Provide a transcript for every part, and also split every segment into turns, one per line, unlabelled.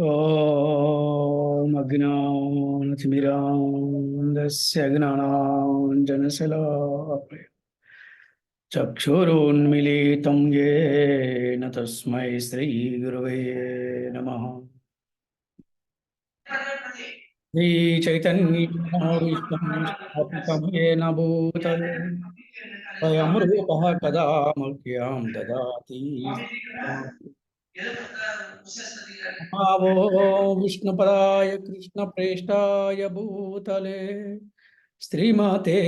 ॐ अज्ञानतिमिरान्धस्य ज्ञानाञ्जनशलाकया चक्षुरुन्मीलितं येन तस्मै श्रीगुरवे नमः। श्रीचैतन्यमनोभीष्टं स्थापितं येन भूतले स्वयं रूपः कदा मह्यं ददाति भावो विष्णुपदाय कृष्णप्रेष्ठाय भूतले श्रीमते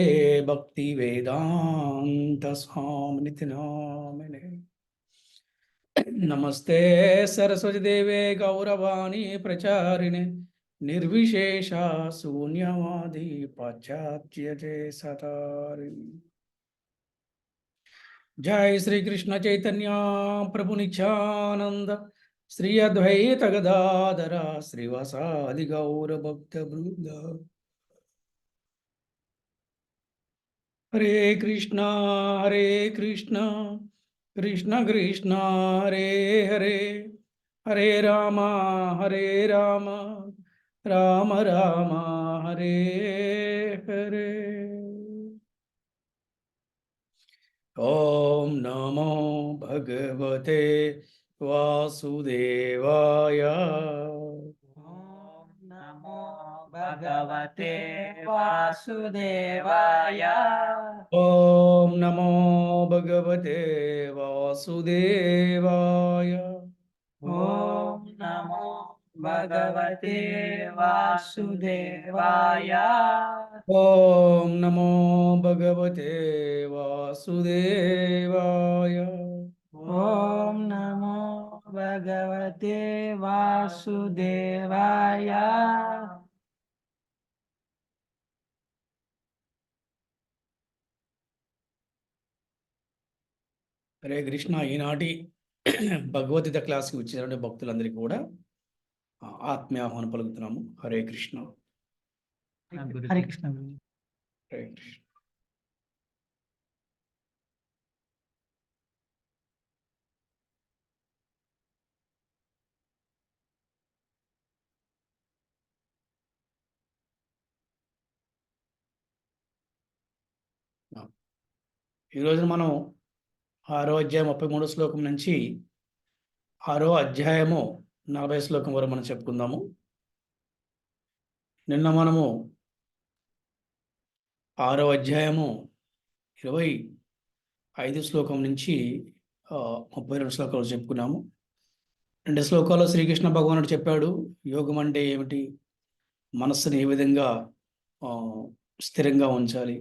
भक्तिवेदान्त स्वामिनिति नामिने। नमस्ते सरस्वती देवे गौरवाणी प्रचारिणे निर्विशेषा शून्यवादी पाश्चात्य सतारिणी। जय श्री कृष्ण चैतन्य प्रभु नित्यानंद श्री अद्वैत गदाधर श्रीवासादि गौर भक्त वृंद। हरे कृष्णा कृष्ण कृष्ण हरे हरे हरे राम राम राम हरे हरे। ओम नमो भगवते वासुदेवाय।
ओम नमो भगवते वासुदेवाय।
ओम नमो भगवते वासुदेवाय।
ओम नमो भगवते वासुदेवाय।
ओम नमो भगवते वासुदेवाय।
ओम नमो भगवते वासुदेवाय।
హరే కృష్ణ. ఈనాటి భగవద్గీత క్లాస్కి వచ్చిన భక్తులందరికీ కూడా ఆత్మీయ ఆహ్వానం పలుకుతున్నాము. హరే కృష్ణ.
హరే కృష్ణ.
హరే కృష్ణ. ఈరోజు మనం 6వ అధ్యాయం 33వ శ్లోకం నుంచి 6వ అధ్యాయము 40వ శ్లోకం వరకు మనం చెప్పుకుందాము. నిన్న మనము 6వ అధ్యాయము 25 శ్లోకం నుంచి 32 శ్లోకాలు చెప్పుకున్నాము. 2 శ్లోకాల్లో శ్రీకృష్ణ భగవానుడు చెప్పాడు యోగం అంటే ఏమిటి, మనస్సుని ఏ విధంగా స్థిరంగా ఉంచాలి,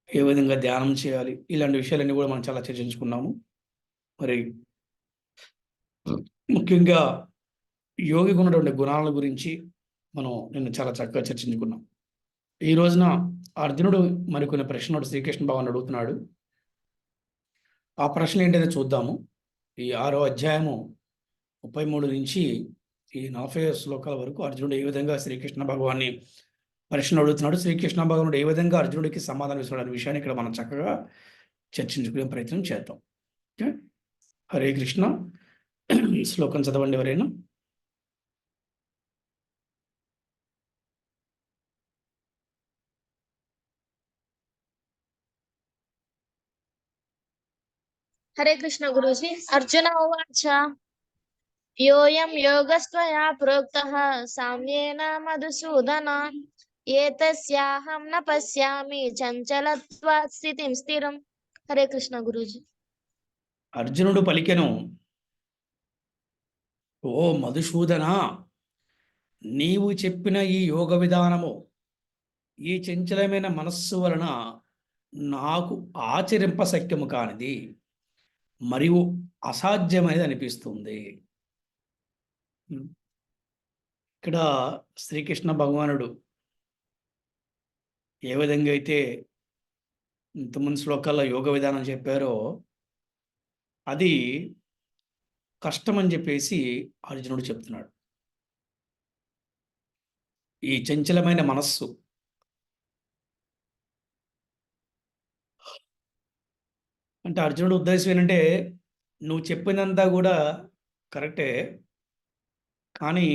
ఏ విధంగా ధ్యానం చేయాలి, ఇలాంటి విషయాలన్నీ కూడా మనం చాలా చర్చించుకున్నాము. మరి ముఖ్యంగా యోగికి ఉన్నటువంటి గుణాల గురించి మనం నిన్న చాలా చక్కగా చర్చించుకున్నాం. ఈ రోజున అర్జునుడు మరికొన్ని ప్రశ్నలు శ్రీకృష్ణ భగవానుడు అడుగుతున్నాడు. ఆ ప్రశ్న ఏంటనే చూద్దాము. ఈ 6వ అధ్యాయము 33 నుంచి ఈ 40 శ్లోకాల వరకు అర్జునుడు ఏ విధంగా శ్రీకృష్ణ భగవాన్ని ప్రశ్న అడుగుతున్నాడు, శ్రీకృష్ణ భగవానుడు ఏ విధంగా అర్జునుడికి సమాధానం ఇస్తున్నాడు అనే విషయాన్ని ఇక్కడ మనం చక్కగా చర్చించుకునే ప్రయత్నం చేద్దాం. ఓకే. హరే కృష్ణ. శ్లోకం చదవండి ఎవరైనా.
हरे कृष्ण गुरुजी। अर्जुन उवाच योऽयं योगस्त्वया प्रोक्तः साम्येन मधुसूदन एतस्याहं न पश्यामि चञ्चलत्वात् स्थितिं स्थिरम्। हरे कृष्ण गुरुजी।
అర్జునుడు పలికెను, ఓ మధుసూదన, నీవు చెప్పిన ఈ యోగ విధానము ఈ చంచలమైన మనస్సు వలన నాకు ఆచరింపశక్యము కానిది మరియు అసాధ్యమైనది అనిపిస్తుంది. ఇక్కడ శ్రీకృష్ణ భగవానుడు ఏ విధంగా అయితే ఇంతకుముందు శ్లోకాల్లో యోగ విధానం చెప్పారో అది కష్టమని చెప్పేసి అర్జునుడు చెప్తున్నాడు. ఈ చంచలమైన మనస్సు అంటే అర్జునుడు ఉద్దేశం ఏంటంటే, నువ్వు చెప్పినంతా కూడా కరెక్టే, కానీ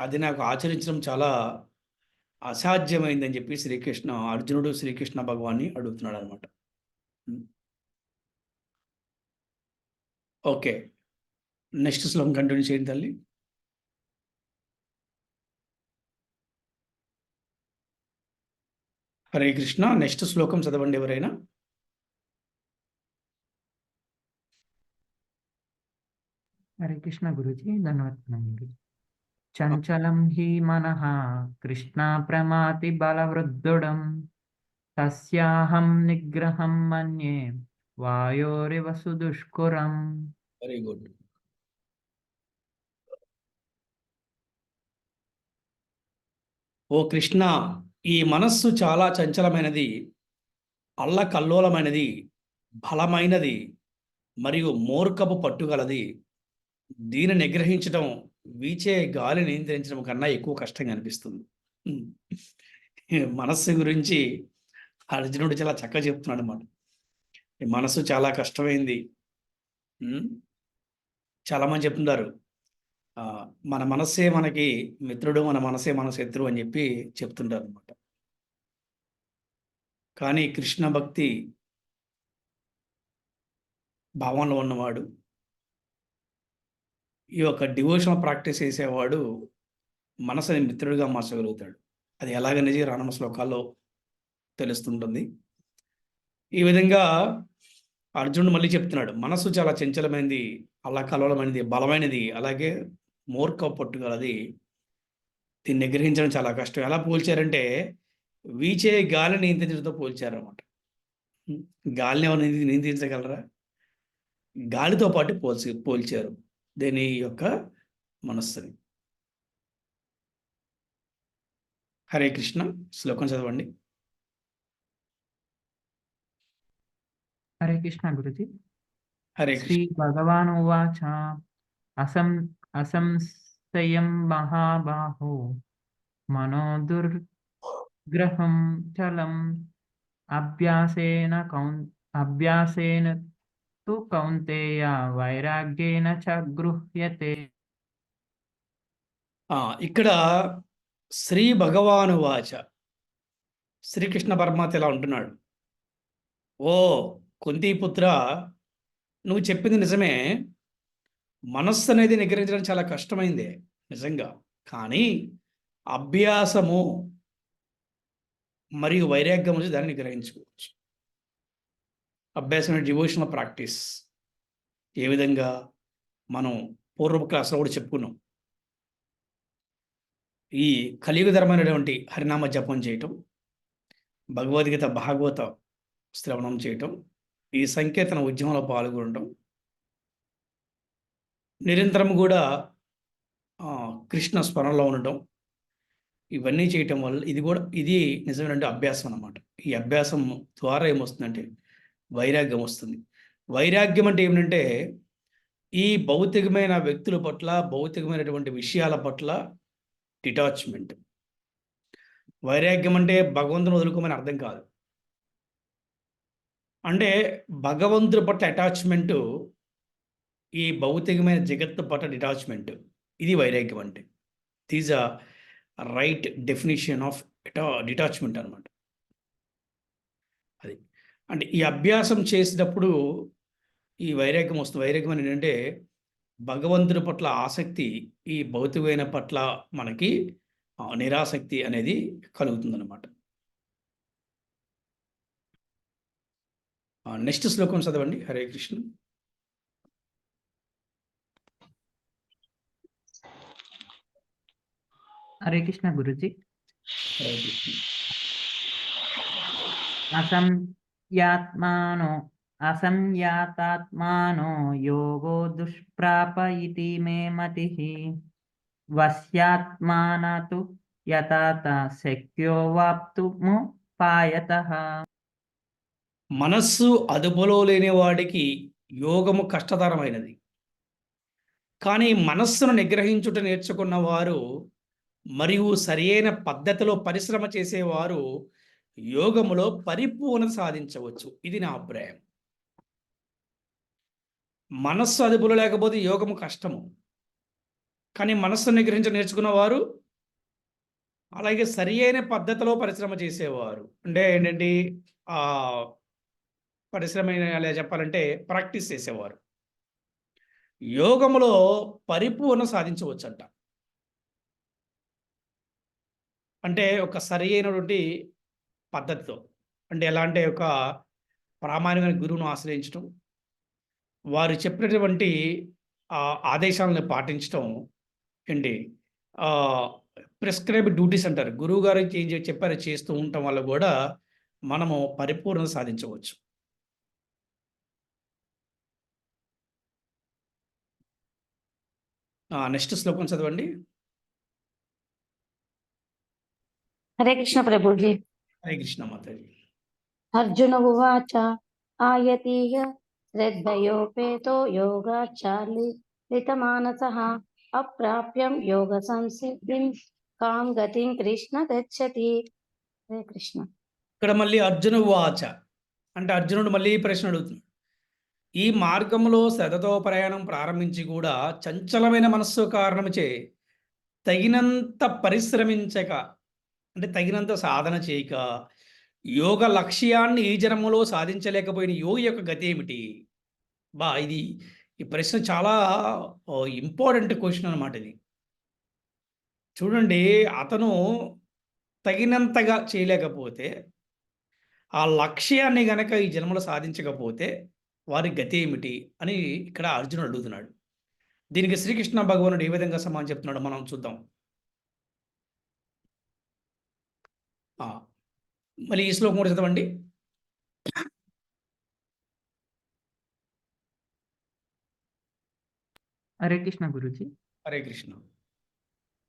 అది నాకు ఆచరించడం చాలా అసాధ్యమైందని చెప్పి అర్జునుడు శ్రీకృష్ణ భగవాన్ని అడుగుతున్నాడు అనమాట. ఓకే, నెక్స్ట్ శ్లోకం కంటిన్యూ చేయండి తల్లి. హరే కృష్ణ. నెక్స్ట్ శ్లోకం చదవండి ఎవరైనా.
హరే కృష్ణ గురుజీ, ధన్యవాదాలు. చంచలం హి మనః కృష్ణ ప్రమాతి బలవృద్ధుడం తస్యాహం నిగ్రహం మన్యే వాయోరివ సుదుష్కరం.
Very good. ఓ కృష్ణ, ఈ మనస్సు చాలా చంచలమైనది, అల్లకల్లోలమైనది, బలమైనది మరియు మూర్ఖపు పట్టుగలది. దీన్ని నిగ్రహించడం వీచే గాలిని నియంత్రించడం కన్నా ఎక్కువ కష్టంగా అనిపిస్తుంది. మనస్సు గురించి అర్జునుడు చాలా చక్కగా చెప్తున్నాడు అన్నమాట. ఈ మనస్సు చాలా కష్టమైంది. చాలామంది చెప్తున్నారు మన మనస్సే మనకి మిత్రుడు, మన మనసే మన శత్రువు అని చెప్పి చెప్తుంటారు అనమాట. కానీ కృష్ణ భక్తి భావంలో ఉన్నవాడు, ఈ యొక్క డివోషనల్ ప్రాక్టీస్ చేసేవాడు మనసుని మిత్రుడిగా మార్చగలుగుతాడు. అది ఎలాగనేది రానున్న శ్లోకాల్లో తెలుస్తుంటుంది. ఈ విధంగా అర్జునుడు మళ్ళీ చెప్తున్నాడు, మనసు చాలా చంచలమైనది, అల్లకల్లోలమైనది, బలమైనది, అలాగే మూర్ఖ పట్టుగలది. దీన్ని నిగ్రహించడం చాలా కష్టం. ఎలా పోల్చారంటే వీచే గాలిని నియంత్రించడంతో పోల్చారన్నమాట. గాలిని ఎవరు నియంత్రించగలరా? గాలితో పాటు పోల్చారు దీని యొక్క మనస్సుని. హరే కృష్ణ. శ్లోకం చదవండి.
హరే కృష్ణ గురుజీ.
హరే
శ్రీ భగవాన్ ఉవాచ అసంశయం మహాబాహో మనో దుర్గ్రహం చలం అభ్యాసేన తు కౌంతేయ వైరాగ్యేన చ గృహ్యతే.
ఇక్కడ శ్రీ భగవాను వాచ, శ్రీకృష్ణ పరమాత్మ ఇలా ఉంటున్నాడు, ఓ కుంతీపుత్ర, నువ్వు చెప్పింది నిజమే. మనస్సు అనేది నిగ్రహించడం చాలా కష్టమైందే నిజంగా. కానీ అభ్యాసము మరియు వైరాగ్యం నుంచి దాన్ని నిగ్రహించుకోవచ్చు. అభ్యాసం డివోషనల్ ప్రాక్టీస్. ఏ విధంగా మనం పూర్వ క్లాస్లో కూడా చెప్పుకున్నాం. ఈ కలియుగ ధర్మైనటువంటి హరినామ జపం చేయటం, భగవద్గీత భాగవత శ్రవణం చేయటం, ఈ సంకీర్తన ఉద్యమంలో పాల్గొనడం, నిరంతరం కూడా కృష్ణ స్మరణలో ఉండటం, ఇవన్నీ చేయటం వల్ల ఇది నిజమైనటువంటి అభ్యాసం అన్నమాట. ఈ అభ్యాసం ద్వారా ఏమొస్తుందంటే వైరాగ్యం వస్తుంది. వైరాగ్యం అంటే ఏమిటంటే ఈ భౌతికమైన వ్యక్తుల పట్ల, భౌతికమైనటువంటి విషయాల పట్ల డిటాచ్మెంట్. వైరాగ్యం అంటే భగవంతుని వదులుకోమని అర్థం కాదు. అంటే భగవంతుడి పట్ల అటాచ్మెంటు, ఈ భౌతికమైన జగత్తు పట్ల డిటాచ్మెంట్, ఇది వైరాగ్యం అంటే. These are right definition of detachment అనమాట. అది అంటే ఈ అభ్యాసం చేసినప్పుడు ఈ వైరాగ్యం వస్తుంది. వైరాగ్యం అని ఏంటంటే భగవంతుడి పట్ల ఆసక్తి, ఈ భౌతికమైన పట్ల మనకి నిరాసక్తి అనేది కలుగుతుందన్నమాట. నెక్స్ట్ శ్లోకం చదవండి. హరే కృష్ణ.
హరే కృష్ణ గురుజీ.
హరే కృష్ణ.
అసంయాతాత్మానో యోగో దుష్ప్రాప ఇతి మే మతిః వశ్యాత్మానతు యథాత శక్యో వాప్తుముపాయతః.
మనస్సు అదుపులో లేని వాడికి యోగము కష్టతరమైనది. కానీ మనస్సును నిగ్రహించుట నేర్చుకున్న వారు మరియు సరియైన పద్ధతిలో పరిశ్రమ చేసేవారు యోగములో పరిపూర్ణత సాధించవచ్చు. ఇది నా అభిప్రాయం. మనస్సు అదుపులో లేకపోతే యోగము కష్టము. కానీ మనస్సును నిగ్రహించ నేర్చుకున్న వారు అలాగే సరి అయిన పద్ధతిలో పరిశ్రమ చేసేవారు. అంటే ఏంటంటే ఆ పరిశ్రమ ఎలా చెప్పాలంటే ప్రాక్టీస్ చేసేవారు. యోగములో పరిపూర్ణ సాధించవచ్చంట. అంటే ఒక సరి అయినటువంటి పద్ధతితో. అంటే ఎలా అంటే ఒక ప్రామాణికమైన గురువును ఆశ్రయించటం, వారు చెప్పినటువంటి ఆదేశాలను పాటించటం ఏంటి ప్రిస్క్రైబ్డ్ డ్యూటీస్ అంటారు. గురువుగారు ఏం చెప్పారో చేస్తూ ఉండటం వల్ల కూడా మనము పరిపూర్ణత సాధించవచ్చు. నెక్స్ట్ శ్లోకం చదవండి.
హరే కృష్ణ ప్రభుజీ.
హరే కృష్ణ మాతాజీ.
అర్జున ఉవాచ ఆయతీయ శ్రద్ధయోపేతో యోగాచాలితమానసః అప్రాప్యం యోగ సంసిద్ధిం కాం గతిం కృష్ణ గచ్చతి. హరే కృష్ణ.
ఇక్కడ మళ్ళీ అర్జున ఉవాచ అంటే అర్జునుడు మళ్ళీ ప్రశ్న అడుగుతున్నాడు. ఈ మార్గంలో శ్రద్ధతో ప్రయాణం ప్రారంభించి కూడా చంచలమైన మనస్సు కారణముచే తగినంత పరిశ్రమించక అంటే తగినంత సాధన చేయక యోగ లక్ష్యాన్ని ఈ జన్మలో సాధించలేకపోయిన యోగి యొక్క గతి ఏమిటి? ఈ ప్రశ్న చాలా ఇంపార్టెంట్ క్వశ్చన్ అనమాట ఇది. చూడండి, అతను తగినంతగా చేయలేకపోతే, ఆ లక్ష్యాన్ని గనక ఈ జన్మలో సాధించకపోతే వారి గతి ఏమిటి అని ఇక్కడ అర్జునుడు అడుగుతున్నాడు. దీనికి శ్రీకృష్ణ భగవానుడు ఏ విధంగా సమాధానం చెప్తున్నాడో మనం చూద్దాం. మళ్ళీ ఈ శ్లోకం కూడా చదవండి.
హరే కృష్ణ గురుజీ.
హరే కృష్ణ.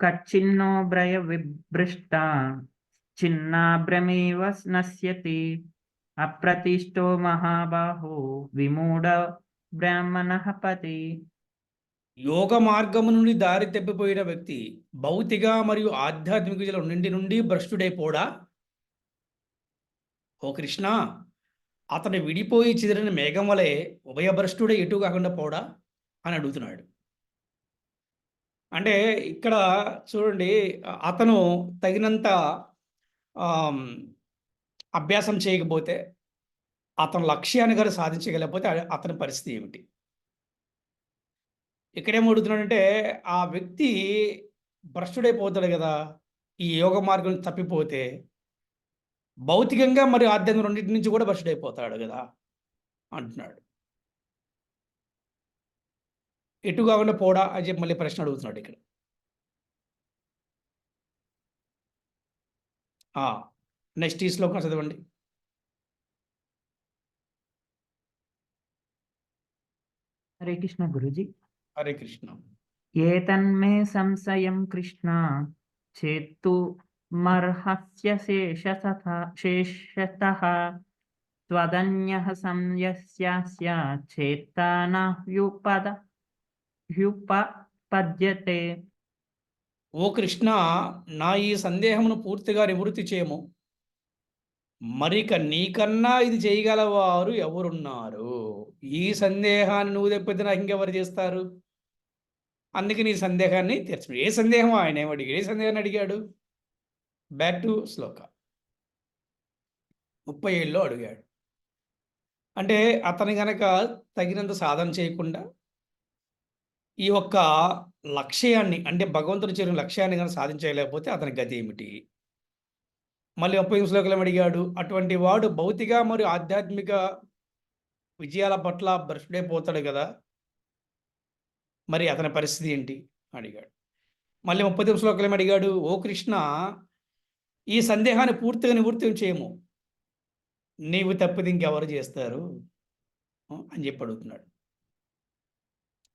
కచ్చిన్నో భ్రయ విభ్రష్ట చిన్నాభ్రమేవ నశ్యతి అప్రతిష్టో మహాబాహో విమూఢ బ్రాహ్మణః పతి.
యోగ మార్గము నుండి దారి తప్పిపోయిన వ్యక్తి భౌతిక మరియు ఆధ్యాత్మిక విజయాల నుండి భ్రష్టుడైపోడా? ఓ కృష్ణ, అతను విడిపోయి చెదిరిన మేఘం వలె ఉభయభ్రష్టుడే ఎటు కాకుండా పోడా అని అడుగుతున్నాడు. అంటే ఇక్కడ చూడండి, అతను తగినంత అభ్యాసం చేయకపోతే, అతను లక్ష్యాన్ని గారు సాధించగలేకపోతే అతని పరిస్థితి ఏమిటి? ఇక్కడేం అడుగుతున్నాడంటే ఆ వ్యక్తి భ్రష్టుడైపోతాడు కదా. ఈ యోగ మార్గం తప్పిపోతే భౌతికంగా మరియు ఆధ్యాత్మిక రెండింటి నుంచి కూడా భ్రష్టుడైపోతాడు కదా అంటున్నాడు. ఎటు కాకుండా పోడా అని చెప్పి మళ్ళీ ప్రశ్న అడుగుతున్నాడు ఇక్కడ. నెక్స్ట్ ఈ శ్లోకం చదవండి.
హరే కృష్ణ గురుజీ.
హరే కృష్ణ.
ఏతన్మే సంశయం కృష్ణ చేత్తు మర్హస్య శేషతః త్వదన్యః సంయస్యాస్య చేత్తాన హ్యుపపద్యతే.
ఓ కృష్ణ, నా ఈ సందేహమును పూర్తిగా నివృత్తి చేయము. మరిక నీకన్నా ఇది చేయగలవారు ఎవరున్నారు? ఈ సందేహాన్ని నువ్వు తెప్పితే నాకు ఇంకెవరు చేస్తారు? అందుకే నీ సందేహాన్ని తీర్చు. ఏ సందేహం ఆయన ఏమడిగాడు? ఏ సందేహాన్ని అడిగాడు? బ్యాక్ టు శ్లోక 37లో అడిగాడు. అంటే అతని గనక తగినంత సాధన చేయకుండా ఈ యొక్క లక్ష్యాన్ని అంటే భగవంతుడు చేరిన లక్ష్యాన్ని కనుక సాధించలేకపోతే అతని గతి ఏమిటి? మళ్ళీ 35 శ్లోకంలో అడిగాడు, అటువంటి వాడు భౌతిక మరియు ఆధ్యాత్మిక విజయాల పట్ల భ్రష్టుడైపోతాడు కదా, మరి అతని పరిస్థితి ఏంటి అడిగాడు. మళ్ళీ 39 శ్లోకంలో అడిగాడు, ఓ కృష్ణ, ఈ సందేహాన్ని పూర్తిగా నివృత్తి చేయము. నీవు తప్పితే ఇంకెవరు చేస్తారు అని చెప్పి అడుగుతున్నాడు.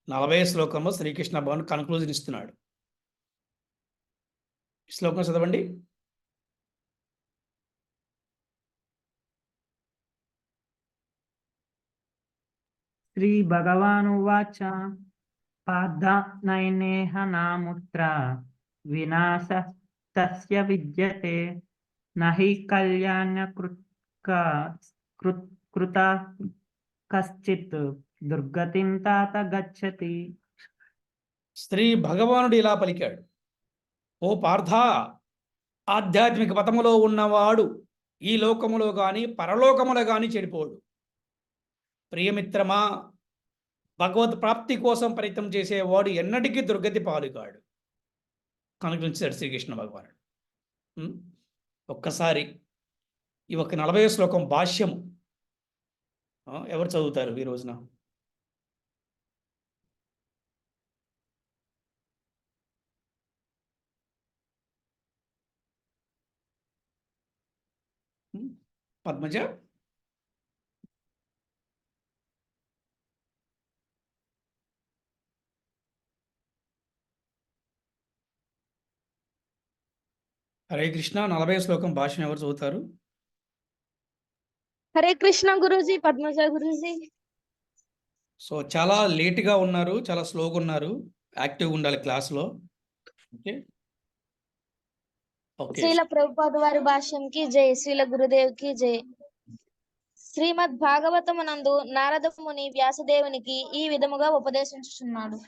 40 శ్లోకంలో శ్రీకృష్ణ భగవాన్ కన్క్లూజన్ ఇస్తున్నాడు. శ్లోకం చదవండి.
శ్రీ భగవానువాచ పార్థ నైనేహ నాముత్ర వినాశ తస్య విద్యతే నహి కృత కశ్చిత్ దుర్గతిం తాత గచ్చతి.
శ్రీ భగవానుడు ఇలా పలికాడు, ఓ పార్థ, ఆధ్యాత్మిక పథములో ఉన్నవాడు ఈ లోకములో గాని పరలోకములో గాని చెడిపోడు. ప్రియమిత్రమా, భగవత్ ప్రాప్తి కోసం ప్రయత్నం చేసేవాడు ఎన్నటికీ దుర్గతి పాలుగాడు. కనుగరించాడు శ్రీకృష్ణ భగవానుడు. ఒక్కసారి ఈ ఒక 40 శ్లోకం భాష్యము ఎవరు చదువుతారు ఈ రోజున? పద్మజ? హరే కృష్ణ. 40 శ్లోకం భాష్యం ఎవరు చదువుతారు?
హరే కృష్ణ గురూజీ, పద్మజ గురూజీ.
సో చాలా లేట్గా ఉన్నారు, చాలా స్లోగా ఉన్నారు. యాక్టివ్గా ఉండాలి క్లాస్లో. Okay okay.
శ్రీల ప్రభుపాద వారి భాష్యంకి జై, శ్రీల గురుదేవ్కి జై. శ్రీమద్ భాగవతమునందు నారద ముని వ్యాసదేవునికి ఈ విధముగా ఉపదేశించుచున్నాడు.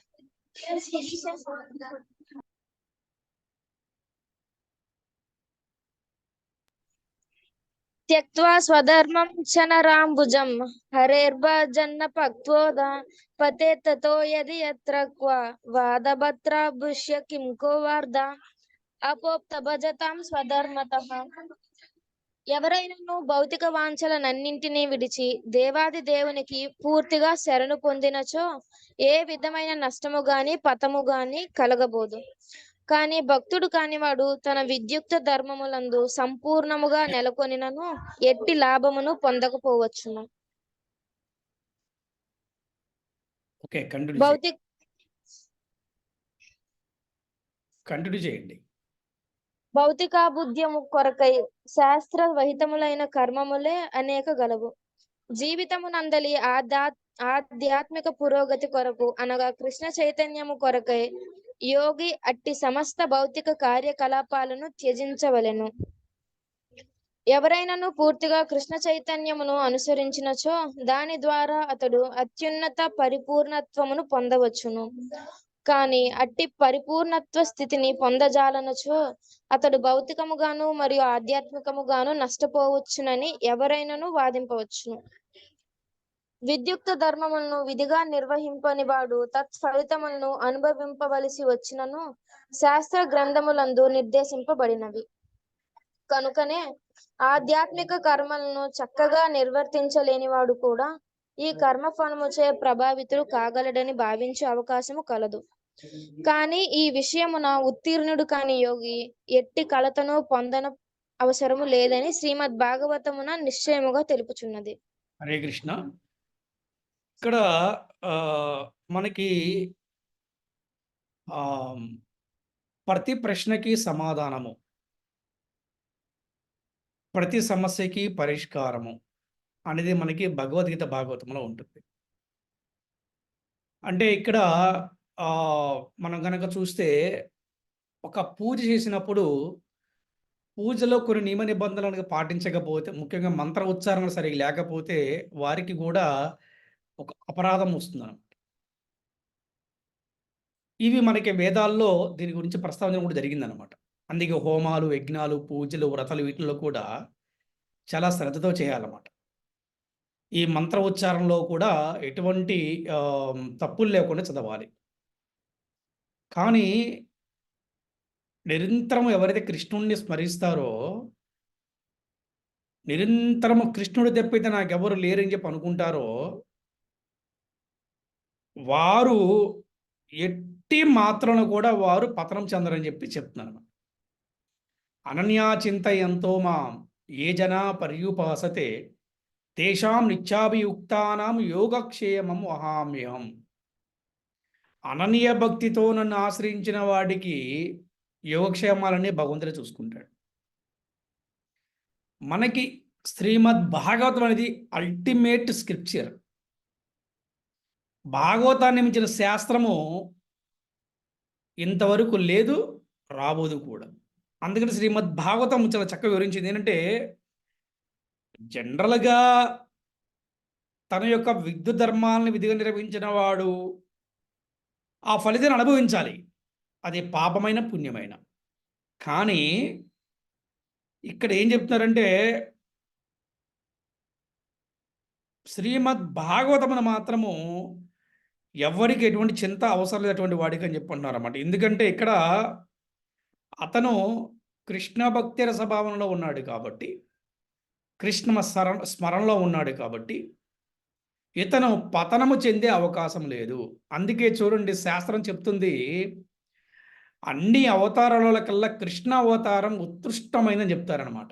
త్యక్త్వా స్వధర్మం చనరాంబుజం హరేర్భజన్న పక్వోద పతే తతో యది యత్ర క్వ వాదభత్రాభుష్య కిం కో వార్ధ అపోప్త భజతాం స్వధర్మతః. ఎవరైనను భౌతిక వాంఛలనన్నింటినీ విడిచి దేవాది దేవునికి పూర్తిగా శరణు పొందినచో ఏ విధమైన నష్టము గాని పతము గాని కలగబోదు. కానీ భక్తుడు కానివాడు తన విద్యుక్త ధర్మములందు సంపూర్ణముగా నెలకొనినను ఎట్టి లాభమును పొందకపోవచ్చును.
కంటిన్యూ చేయండి.
భౌతికాబుద్ధ్యము కొరకై శాస్త్ర వహితములైన కర్మములే అనేక గలవు. జీవితమునందలి ఆధ్యాత్మిక పురోగతి కొరకు అనగా కృష్ణ చైతన్యము కొరకై యోగి అట్టి సమస్త భౌతిక కార్యకలాపాలను త్యజించవలెను. ఎవరైనాను పూర్తిగా కృష్ణ చైతన్యమును అనుసరించినచో దాని ద్వారా అతడు అత్యున్నత పరిపూర్ణత్వమును పొందవచ్చును. కానీ అట్టి పరిపూర్ణత్వ స్థితిని పొందజాలనచో అతడు భౌతికముగాను మరియు ఆధ్యాత్మికముగాను నష్టపోవచ్చునని ఎవరైనాను వాదింపవచ్చును. విద్యుక్త ధర్మములను విధిగా నిర్వహింపని వాడు తత్ఫలితములను అనుభవింపవలసి వచ్చినను శాస్త్ర గ్రంథములందు నిర్దేశింపబడినవి. కనుకనే ఆధ్యాత్మిక కర్మలను చక్కగా నిర్వర్తించలేని వాడు కూడా ఈ కర్మ ఫలముచే ప్రభావితుడు కాగలడని భావించే అవకాశము కలదు. కానీ ఈ విషయమున ఉత్తీర్ణుడు కాని యోగి ఎట్టి కలతను పొందన అవసరము లేదని శ్రీమద్ భాగవతమున నిశ్చయముగా తెలుపుచున్నది.
హరే కృష్ణ. ఇక్కడ మనకి ప్రతి ప్రశ్నకి సమాధానము, ప్రతి సమస్యకి పరిష్కారము అనేది మనకి భగవద్గీత భాగవతంలో ఉంటుంది. అంటే ఇక్కడ మనం కనుక చూస్తే ఒక పూజ చేసినప్పుడు పూజలో కొన్ని నియమ నిబంధనలను పాటించకపోతే, ముఖ్యంగా మంత్ర ఉచ్చారణ సరిగా లేకపోతే వారికి కూడా ఒక అపరాధం వస్తుందన్నమాట. ఇవి మనకి వేదాల్లో దీని గురించి ప్రస్తావన కూడా జరిగిందనమాట. అందుకే హోమాలు, యజ్ఞాలు, పూజలు, వ్రతాలు వీటిల్లో కూడా చాలా శ్రద్ధతో చేయాలన్నమాట. ఈ మంత్ర ఉచ్చారణలో కూడా ఎటువంటి తప్పులు లేకుండా చదవాలి. కానీ నిరంతరం ఎవరైతే కృష్ణుడిని స్మరిస్తారో, నిరంతరము కృష్ణుడు తప్పితే నాకెవరు లేరని చెప్పి అనుకుంటారో వారు ఎట్టి మాత్రను కూడా వారు పతనం చెందరని చెప్పి చెప్తున్నాను. అనన్యా చింతయంతో మాం ఏ జనా పర్యుపాసతే తేషాం నిత్యాభియుక్తానాం యోగక్షేమం వహామ్యహం. అనన్య భక్తితో నన్ను ఆశ్రయించిన వాడికి యోగక్షేమాలన్నీ భగవంతుడే చూసుకుంటాడు. మనకి శ్రీమద్ భాగవతం అనేది అల్టిమేట్ స్క్రిప్చర్. భాగవతాన్ని మించిన శాస్త్రము ఇంతవరకు లేదు, రాబోదు కూడా. అందుకని శ్రీమద్ భాగవతం చాలా చక్కగా వివరించింది. ఏంటంటే జనరల్గా తన యొక్క విద్యుత్ ధర్మాలను విధిగా నిర్వహించిన వాడు ఆ ఫలితాన్ని అనుభవించాలి, అది పాపమైన పుణ్యమైన. కానీ ఇక్కడ ఏం చెప్తున్నారంటే శ్రీమద్ భాగవతమును మాత్రము ఎవరికి ఎటువంటి చింత అవసరం లేనటువంటి వాడికి అని చెప్పి అంటున్నారన్నమాట. ఎందుకంటే ఇక్కడ అతను కృష్ణ భక్తి రసభావనలో ఉన్నాడు కాబట్టి, కృష్ణ స్మరణలో ఉన్నాడు కాబట్టి ఇతను పతనము చెందే అవకాశం లేదు. అందుకే చూడండి, శాస్త్రం చెప్తుంది అన్ని అవతారాల కల్లా కృష్ణ అవతారం ఉత్కృష్టమైందని చెప్తారనమాట.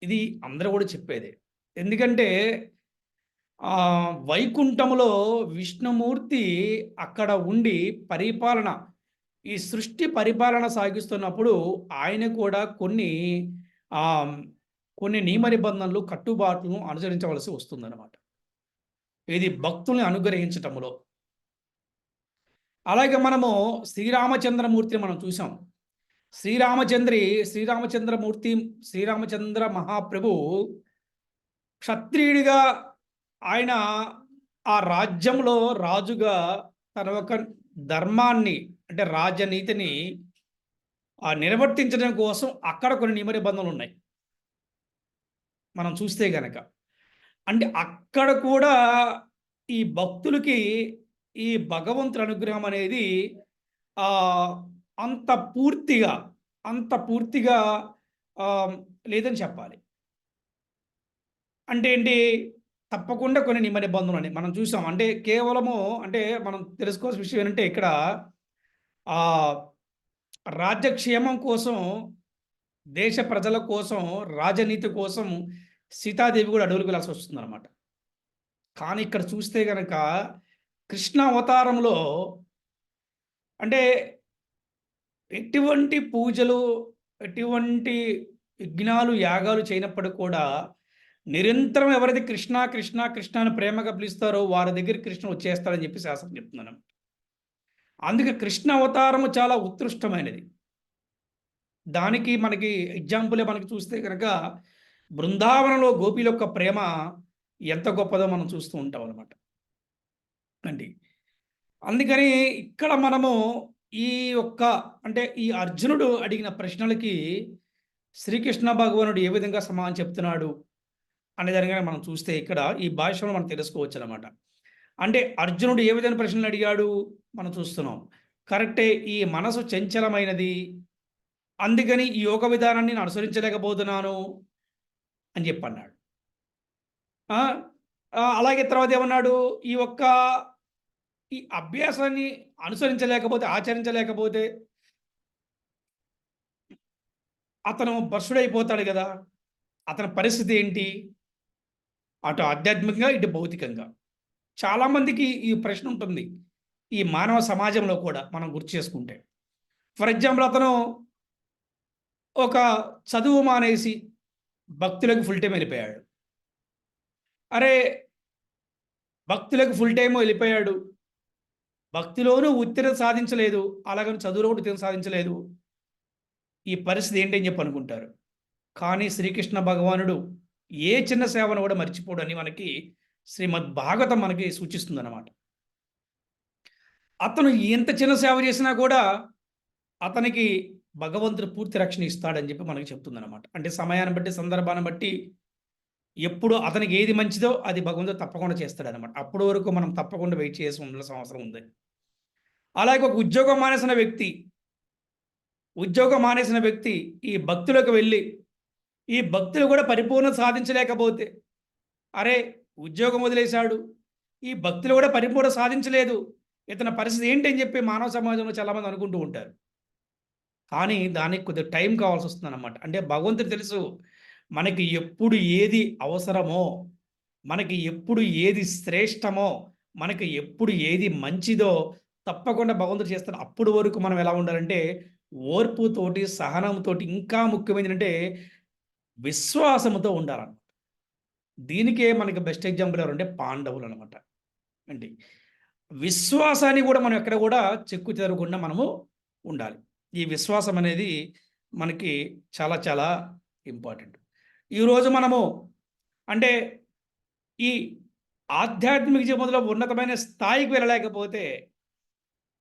ఇది అందరూ కూడా చెప్పేదే. ఎందుకంటే వైకుంఠములో విష్ణుమూర్తి అక్కడ ఉండి పరిపాలన, ఈ సృష్టి పరిపాలన సాగిస్తున్నప్పుడు ఆయన కూడా కొన్ని నియమ నిబంధనలు, కట్టుబాట్లను అనుసరించవలసి వస్తుందన్నమాట. ఇది భక్తుల్ని అనుగ్రహించటంలో. అలాగే మనము శ్రీరామచంద్రమూర్తిని మనం చూసాం. శ్రీరామచంద్ర మహాప్రభు క్షత్రియుడిగా ఆయన ఆ రాజ్యంలో రాజుగా తన ఒక ధర్మాన్ని, అంటే రాజనీతిని నిర్వర్తించడం కోసం అక్కడ కొన్ని నియమ నిబంధనలు ఉన్నాయి మనం చూస్తే గనక. అంటే అక్కడ కూడా ఈ భక్తులకి ఈ భగవంతుడి అనుగ్రహం అనేది అంత పూర్తిగా లేదని చెప్పాలి. అంటే ఏంటి, తప్పకుండా కొన్ని నియమ నిబంధనలు అని మనం చూసాం. అంటే కేవలము అంటే మనం తెలుసుకోవాల్సిన విషయం ఏంటంటే ఇక్కడ రాజ్యక్షేమం కోసం, దేశ ప్రజల కోసం, రాజనీతి కోసం సీతాదేవి కూడా అడవులకు వెళ్ళాల్సి వస్తుందన్నమాట. కానీ ఇక్కడ చూస్తే కనుక కృష్ణ అవతారంలో అంటే ఎటువంటి పూజలు, ఎటువంటి యజ్ఞాలు, యాగాలు చేయనప్పటికీ కూడా నిరంతరం ఎవరైతే కృష్ణ కృష్ణ కృష్ణ అని ప్రేమగా పిలుస్తారో వారి దగ్గర కృష్ణ వచ్చేస్తాడని చెప్పి శాస్త్రం చెప్తున్నాను. అందుకే కృష్ణ అవతారము చాలా ఉత్కృష్టమైనది. దానికి మనకి ఎగ్జాంపులే మనకి చూస్తే కనుక బృందావనంలో గోపీల యొక్క ప్రేమ ఎంత గొప్పదో మనం చూస్తూ ఉంటాం అన్నమాట అండి. అందుకని ఇక్కడ మనము ఈ అర్జునుడు అడిగిన ప్రశ్నలకి శ్రీకృష్ణ భగవానుడు ఏ విధంగా సమాధానం చెప్తున్నాడు అనే దానిగా మనం చూస్తే ఇక్కడ ఈ భాషలో మనం తెలుసుకోవచ్చు అన్నమాట. అంటే అర్జునుడు ఏ విధమైన ప్రశ్నలు అడిగాడు మనం చూస్తున్నాం. కరెక్టే, ఈ మనసు చంచలమైనది, అందుకని ఈ యోగ విధానాన్ని నేను అనుసరించలేకపోతున్నాను అని చెప్పి అన్నాడు. అలాగే తర్వాత ఏమన్నాడు, ఈ అభ్యాసాన్ని అనుసరించలేకపోతే, ఆచరించలేకపోతే అతను భ్రష్టుడైపోతాడు కదా, అతని పరిస్థితి ఏంటి, అటు ఆధ్యాత్మికంగా ఇటు భౌతికంగా. చాలామందికి ఈ ప్రశ్న ఉంటుంది ఈ మానవ సమాజంలో కూడా మనం గుర్తు చేసుకుంటే. ఫర్ ఎగ్జాంపుల్, అతను ఒక చదువు మానేసి భక్తులకు ఫుల్ టైం వెళ్ళిపోయాడు. అరే, భక్తులకు ఫుల్ టైం వెళ్ళిపోయాడు, భక్తిలోనూ ఉత్తీర్ణత సాధించలేదు, అలాగని చదువులో కూడా ఉత్తీర్ణత సాధించలేదు, ఈ పరిస్థితి ఏంటని చెప్పి అనుకుంటారు. కానీ శ్రీకృష్ణ భగవానుడు ఏ చిన్న సేవను కూడా మర్చిపోడు అని మనకి శ్రీమద్ భాగవతం మనకి సూచిస్తుంది అన్నమాట. అతను ఎంత చిన్న సేవ చేసినా కూడా అతనికి భగవంతుడు పూర్తి రక్షణ ఇస్తాడని చెప్పి మనకి చెప్తుందన్నమాట. అంటే సమయాన్ని బట్టి, సందర్భాన్ని బట్టి ఎప్పుడు అతనికి ఏది మంచిదో అది భగవంతుడు తప్పకుండా చేస్తాడనమాట. అప్పటి వరకు మనం తప్పకుండా వెయిట్ చేసి ఉండాల్సిన అవసరం ఉంది. అలాగే ఒక ఉద్యోగం మానేసిన వ్యక్తి ఈ భక్తులకు వెళ్ళి ఈ భక్తులు కూడా పరిపూర్ణత సాధించలేకపోతే, అరే ఉద్యోగం వదిలేశాడు, ఈ భక్తులు కూడా పరిపూర్ణ సాధించలేదు, ఇతని పరిస్థితి ఏంటి అని చెప్పి మానవ సమాజంలో చాలామంది అనుకుంటూ ఉంటారు. కానీ దానికి కొద్దిగా టైం కావాల్సి వస్తుంది అన్నమాట. అంటే భగవంతుడు తెలుసు మనకి ఎప్పుడు ఏది అవసరమో, మనకి ఎప్పుడు ఏది శ్రేష్టమో, మనకి ఎప్పుడు ఏది మంచిదో తప్పకుండా భగవంతుడు చేస్తాడు. అప్పుడు వరకు మనం ఎలా ఉండాలంటే ఓర్పుతోటి, సహనంతోటి, ఇంకా ముఖ్యమైనది అంటే విశ్వాసముతో ఉండాలన్నమాట. దీనికే మనకి బెస్ట్ ఎగ్జాంపుల్ ఎవరంటే పాండవులు అనమాట. అంటే విశ్వాసాన్ని కూడా మనం ఎక్కడ కూడా చెక్కు చెదరకుండా మనము ఉండాలి. ఈ విశ్వాసం అనేది మనకి చాలా చాలా ఇంపార్టెంట్. ఈరోజు మనము అంటే ఈ ఆధ్యాత్మిక జీవితంలో ఉన్నతమైన స్థాయికి వెళ్ళలేకపోతే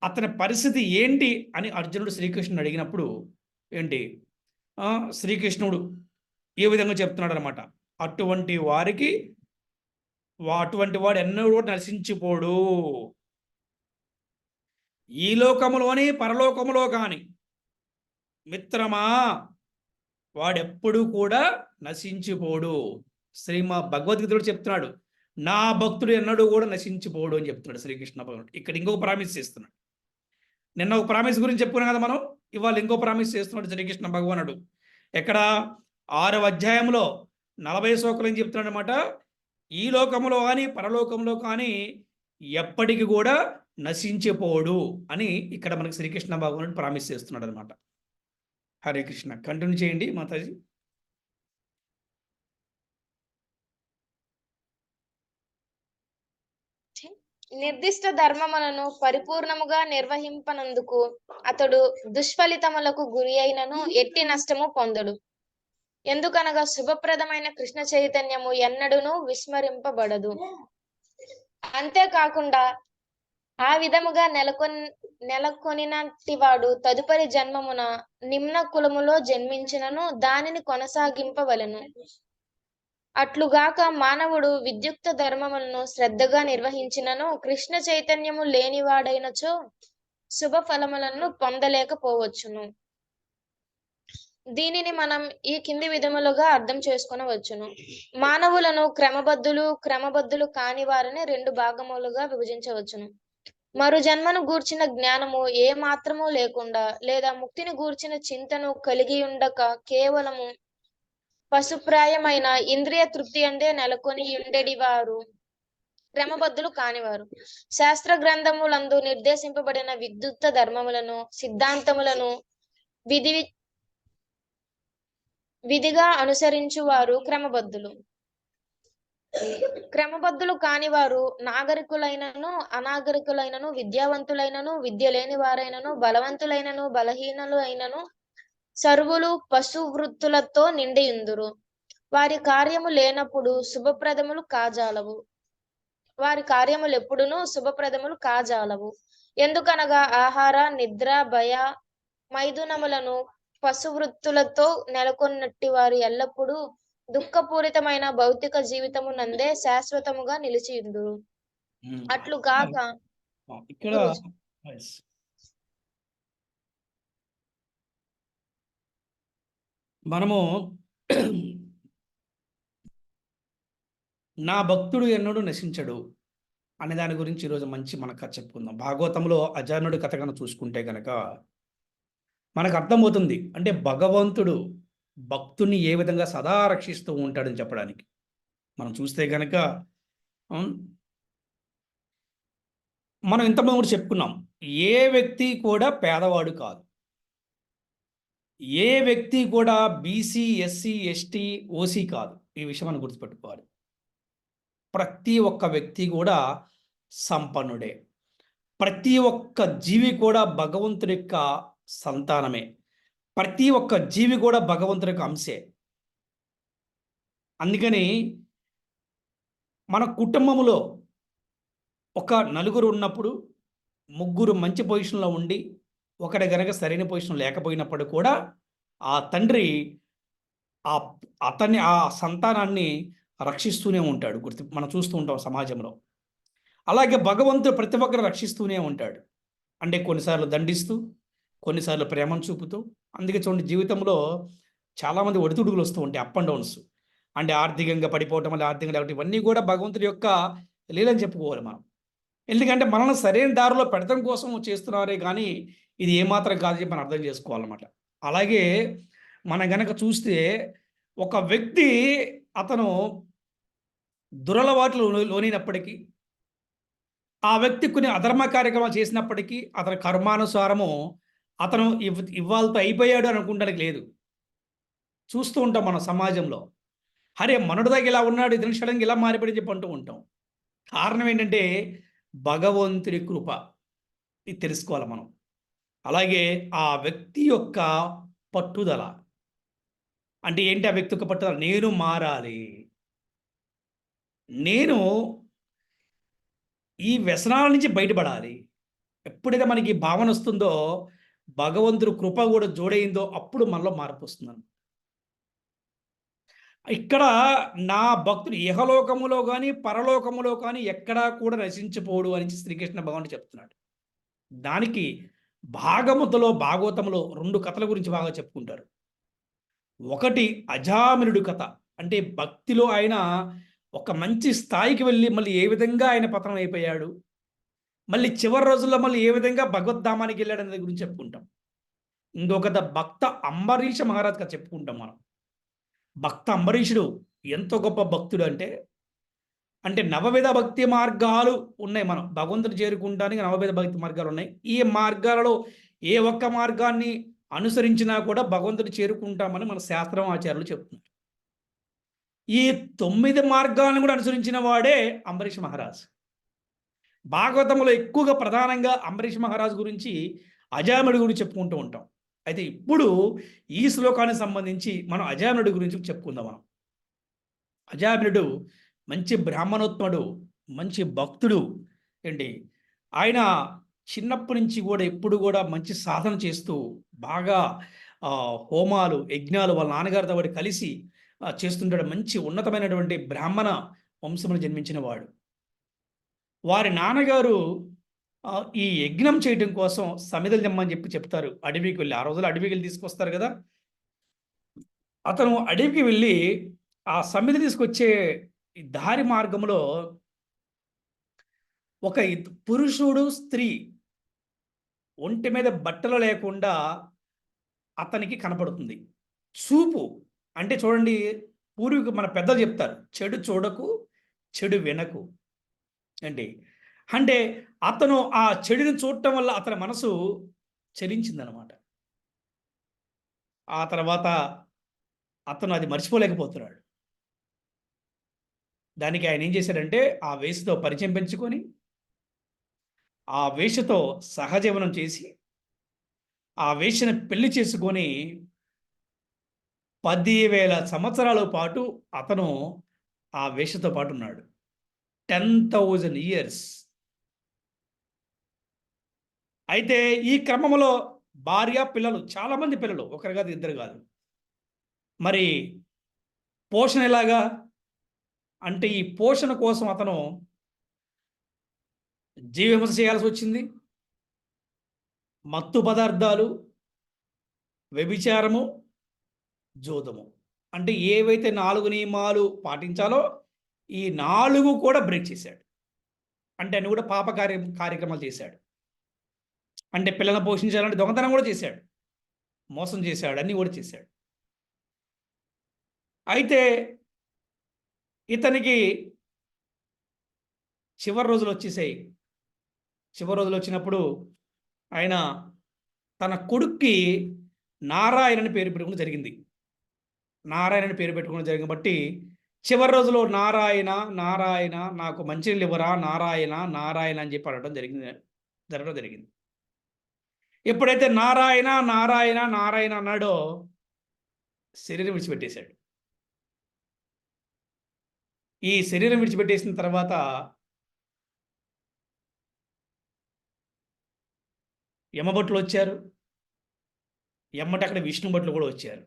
అతని పరిస్థితి ఏంటి అని అర్జునుడు శ్రీకృష్ణుడు అడిగినప్పుడు ఏంటి శ్రీకృష్ణుడు ఏ విధంగా చెప్తున్నాడు అనమాట. అటువంటి వారికి అటువంటి వాడు ఎన్నడూ నశించిపోడు, ఈ లోకములోని పరలోకములో కాని మిత్రమా వాడెప్పుడు కూడా నశించిపోడు. భగవద్గీతలో చెప్తున్నాడు, నా భక్తుడు ఎన్నడూ కూడా నశించిపోడు అని చెప్తున్నాడు శ్రీకృష్ణ భగవానుడు. ఇక్కడ ఇంకొక ప్రామిస్ చేస్తున్నాడు. నిన్న ఒక ప్రామిస్ గురించి చెప్పుకున్నాం కదా మనం, ఇవాళ ఇంకో ప్రామిస్ చేస్తున్నాడు శ్రీకృష్ణ భగవానుడు. ఎక్కడ 6వ అధ్యాయంలో 40 శ్లోకాలు చెప్తున్నాడు అనమాట. ఈ లోకంలో కానీ పరలోకంలో కానీ ఎప్పటికి కూడా నశించిపోడు అని ఇక్కడ మనకి శ్రీకృష్ణ భగవానుడు ప్రామిస్ చేస్తున్నాడు అనమాట. హరే కృష్ణ. కంటిన్యూ చేయండి మాతాజీ.
నిర్దిష్ట ధర్మములను పరిపూర్ణముగా నిర్వహింపనందుకు అతడు దుష్ఫలితములకు గురి అయినను ఎట్టి నష్టము పొందడు. ఎందుకనగా శుభప్రదమైన కృష్ణ చైతన్యము ఎన్నడూను విస్మరింపబడదు. అంతేకాకుండా ఆ విధముగా నెలకొనినట్టి వాడు తదుపరి జన్మమున నిమ్న కులములో జన్మించినను దానిని కొనసాగింపవలెను. అట్లుగాక మానవుడు విద్యుక్త ధర్మములను శ్రద్ధగా నిర్వహించినను కృష్ణ చైతన్యము లేనివాడైనచో శుభ ఫలములను పొందలేకపోవచ్చును. దీనిని మనం ఈ కింది విధములుగా అర్థం చేసుకొనవచ్చును. మానవులను క్రమబద్ధులు కాని వారిని 2 భాగములుగా విభజించవచ్చును. మరు జన్మను గూర్చిన జ్ఞానము ఏ మాత్రము లేకుండా లేదా ముక్తిని గూర్చిన చింతను కలిగి ఉండక కేవలము పశుప్రాయమైన ఇంద్రియ తృప్తి అందే నెలకొని ఉండేది వారు క్రమబద్ధులు కానివారు. శాస్త్ర గ్రంథములందు నిర్దేశింపబడిన విద్యుక్త ధర్మములను సిద్ధాంతములను విధిగా అనుసరించువారు క్రమబద్ధులు. క్రమబద్ధులు కానివారు నాగరికులైనను అనాగరికులైనను విద్యావంతులైనను విద్య లేని వారైనను బలవంతులైనను బలహీనులు అయినను సర్వులు పశువృత్తులతో నిండియుందురు. వారి కార్యము లేనప్పుడు శుభప్రదములు కాజాలవు. వారి కార్యములు ఎప్పుడునూ శుభప్రదములు కాజాలవు. ఎందుకనగా ఆహార నిద్ర భయ మైథునములను పశువృత్తులతో నెలకొన్నట్టి వారు ఎల్లప్పుడూ దుఃఖపూరితమైన భౌతిక జీవితము నందే శాశ్వతముగా నిలిచియుందురు. అట్లుగాక
ఇక్కడ మనము నా భక్తుడు ఎన్నడూ నశించడు అనే దాని గురించి ఈరోజు మంచి మన కథ చెప్పుకుందాం. భాగవతంలో అజానుడి కథ కనుక చూసుకుంటే కనుక మనకు అర్థమవుతుంది. అంటే భగవంతుడు భక్తుని ఏ విధంగా సదా రక్షిస్తూ ఉంటాడని చెప్పడానికి. మనం చూస్తే కనుక మనం ఇంతమంది కూడా చెప్పుకున్నాం, ఏ వ్యక్తి కూడా పేదవాడు కాదు. ఏ వ్యక్తి కూడా బీసీ ఎస్సీ ఎస్టీ ఓసీ కాదు. ఈ విషయం మనం గుర్తుపెట్టుకోవాలి. ప్రతి ఒక్క వ్యక్తి కూడా సంపన్నుడే. ప్రతి ఒక్క జీవి కూడా భగవంతుడి యొక్క సంతానమే. ప్రతి ఒక్క జీవి కూడా భగవంతుడి యొక్క అంశే. అందుకని మన కుటుంబంలో ఒక నలుగురు ఉన్నప్పుడు 3 మంచి పొజిషన్లో ఉండి ఒకటి గనక సరైన పొజిషన్ లేకపోయినప్పుడు కూడా ఆ తండ్రి ఆ సంతానాన్ని రక్షిస్తూనే ఉంటాడు. మనం చూస్తూ ఉంటాం సమాజంలో. అలాగే భగవంతుడు ప్రతి ఒక్కరు రక్షిస్తూనే ఉంటాడు. అంటే కొన్నిసార్లు దండిస్తూ, కొన్నిసార్లు ప్రేమను చూపుతూ. అందుకే చూడండి, జీవితంలో చాలామంది ఒడిదుడుగులు వస్తూ ఉంటాయి, అప్ అండ్ డౌన్స్. అంటే ఆర్థికంగా పడిపోవటం వల్ల, ఆర్థికంగా లేకపోతే ఇవన్నీ కూడా భగవంతుడి యొక్క లీలని చెప్పుకోవాలి మనం. ఎందుకంటే మనల్ని సరైన దారిలో పెడతం కోసం చేస్తున్నారే కానీ ఇది ఏమాత్రం కాదు చెప్పి మనం అర్థం చేసుకోవాలన్నమాట. అలాగే మనం గనక చూస్తే ఒక వ్యక్తి అతను దురలవాట్లు లోనినప్పటికీ, ఆ వ్యక్తి కొన్ని అధర్మ కార్యక్రమాలు చేసినప్పటికీ అతని కర్మానుసారము అతను ఇవాళతో అయిపోయాడు అనుకుంటానికి లేదు. చూస్తూ ఉంటాం మన సమాజంలో, అరే మనడుదాకా ఇలా ఉన్నాడు, ఇతను సడన్గా ఇలా మారిపోయి చెప్పి అంటూ ఉంటాం. కారణం ఏంటంటే భగవంతుడి కృప. ఇది తెలుసుకోవాలి మనం. అలాగే ఆ వ్యక్తి యొక్క పట్టుదల. అంటే ఏంటి ఆ వ్యక్తి యొక్క పట్టుదల? నేను మారాలి, నేను ఈ వ్యసనాల నుంచి బయటపడాలి. ఎప్పుడైతే మనకి ఈ భావన వస్తుందో, భగవంతుడు కృప కూడా జోడైందో అప్పుడు మనలో మార్పు వస్తుందన్నమాట. ఇక్కడ నా భక్తుడు ఇహలోకములో కానీ పరలోకములో కానీ ఎక్కడా కూడా నశించిపోడు అని శ్రీకృష్ణ భగవానుడు చెప్తున్నాడు. దానికి భాగవతంలో 2 కథల గురించి బాగా చెప్పుకుంటారు. ఒకటి అజామినుడు కథ. అంటే భక్తిలో ఆయన ఒక మంచి స్థాయికి వెళ్ళి మళ్ళీ ఏ విధంగా ఆయన పతనం అయిపోయాడు, మళ్ళీ చివరి రోజుల్లో మళ్ళీ ఏ విధంగా భగవద్ధామానికి వెళ్ళాడు అనే గురించి చెప్పుకుంటాం. ఇంకొక భక్త అంబరీష మహారాజ్ కథ చెప్పుకుంటాం మనం. భక్త అంబరీషుడు ఎంతో గొప్ప భక్తుడు అంటే నవవిధ భక్తి మార్గాలు ఉన్నాయి. మనం భగవంతుని చేరుకుంటానికి నవవిధ భక్తి మార్గాలు ఉన్నాయి. ఈ మార్గాలలో ఏ ఒక్క మార్గాన్ని అనుసరించినా కూడా భగవంతుని చేరుకుంటామని మన శాస్త్రం ఆచార్యులు చెప్తున్నారు. ఈ 9 మార్గాలను కూడా అనుసరించిన వాడే అంబరీష్ మహారాజ్. భాగవతంలో ఎక్కువగా ప్రధానంగా అంబరీష్ మహారాజ్ గురించి, అజామినుడి గురించి చెప్పుకుంటూ ఉంటాం. అయితే ఇప్పుడు ఈ శ్లోకానికి సంబంధించి మనం అజామినుడి గురించి చెప్పుకుందాం. మనం అజామినుడు మంచి బ్రాహ్మణోత్తముడు, మంచి భక్తుడు. ఆయన చిన్నప్పటి నుంచి కూడా ఎప్పుడు కూడా మంచి సాధన చేస్తూ బాగా హోమాలు, యజ్ఞాలు వాళ్ళ నాన్నగారితో వాడు కలిసి చేస్తుంటాడు. మంచి ఉన్నతమైనటువంటి బ్రాహ్మణ వంశమును జన్మించిన వాడు. వారి నాన్నగారు ఈ యజ్ఞం చేయడం కోసం సమిధలు తెమ్మని చెప్తారు. అడవికి వెళ్ళి, ఆ రోజుల్లో అడవికి వెళ్ళి తీసుకొస్తారు కదా. అతను అడవికి వెళ్ళి ఆ సమిధ తీసుకొచ్చే దారి మార్గంలో ఒక పురుషుడు, స్త్రీ ఒంటి మీద బట్టలు లేకుండా అతనికి కనపడుతుంది. చూపు అంటే చూడండి, పూర్వీకు మన పెద్దలు చెప్తారు, చెడు చూడకు, చెడు వినకు. అంటే అతను ఆ చెడుని చూడటం వల్ల అతని మనసు చలించిందనమాట. ఆ తర్వాత అతను అది మర్చిపోలేకపోతున్నాడు. దానికి ఆయన ఏం చేశాడంటే ఆ వేషతో పరిచయం పెంచుకొని, ఆ వేషతో సహజీవనం చేసి, ఆ వేషని పెళ్లి చేసుకొని 10,000 సంవత్సరాల పాటు అతను ఆ వేషతో పాటు ఉన్నాడు. 10,000 years. అయితే ఈ క్రమంలో భార్య, పిల్లలు, చాలామంది పిల్లలు, ఒకరు కాదు, ఇద్దరు కాదు. మరి పోషణ ఎలాగా అంటే ఈ పోషణ కోసం అతను జీవహింస చేయాల్సి వచ్చింది. మత్తు పదార్థాలు, వ్యభిచారము, జోదము, అంటే ఏవైతే 4 నియమాలు పాటించాలో ఈ 4 కూడా బ్రేక్ చేశాడు. అంటే అన్ని కూడా పాప కార్యక్రమాలు చేశాడు. అంటే పిల్లలను పోషించాలంటే దొంగతనం కూడా చేశాడు, మోసం చేశాడు, అన్నీ కూడా చేశాడు. అయితే ఇతనికి చివరి రోజులు వచ్చేసాయి. చివరి రోజులు వచ్చినప్పుడు ఆయన తన కొడుక్కి నారాయణని పేరు పెట్టుకోవడం జరిగింది. నారాయణని పేరు పెట్టుకోవడం జరిగింది బట్టి చివరి రోజులో నారాయణ నారాయణ నాకు మంచినీళ్ళు ఇవ్వరా, నారాయణ నారాయణ అని చెప్పి జరగడం జరిగింది. ఎప్పుడైతే నారాయణ నారాయణ నారాయణ అన్నాడో శరీరం విడిచిపెట్టేశాడు. ఈ శరీరం విడిచిపెట్టేసిన తర్వాత యమభట్లు వచ్చారు. ఎమ్మటి అక్కడ విష్ణు భట్లు కూడా వచ్చారు.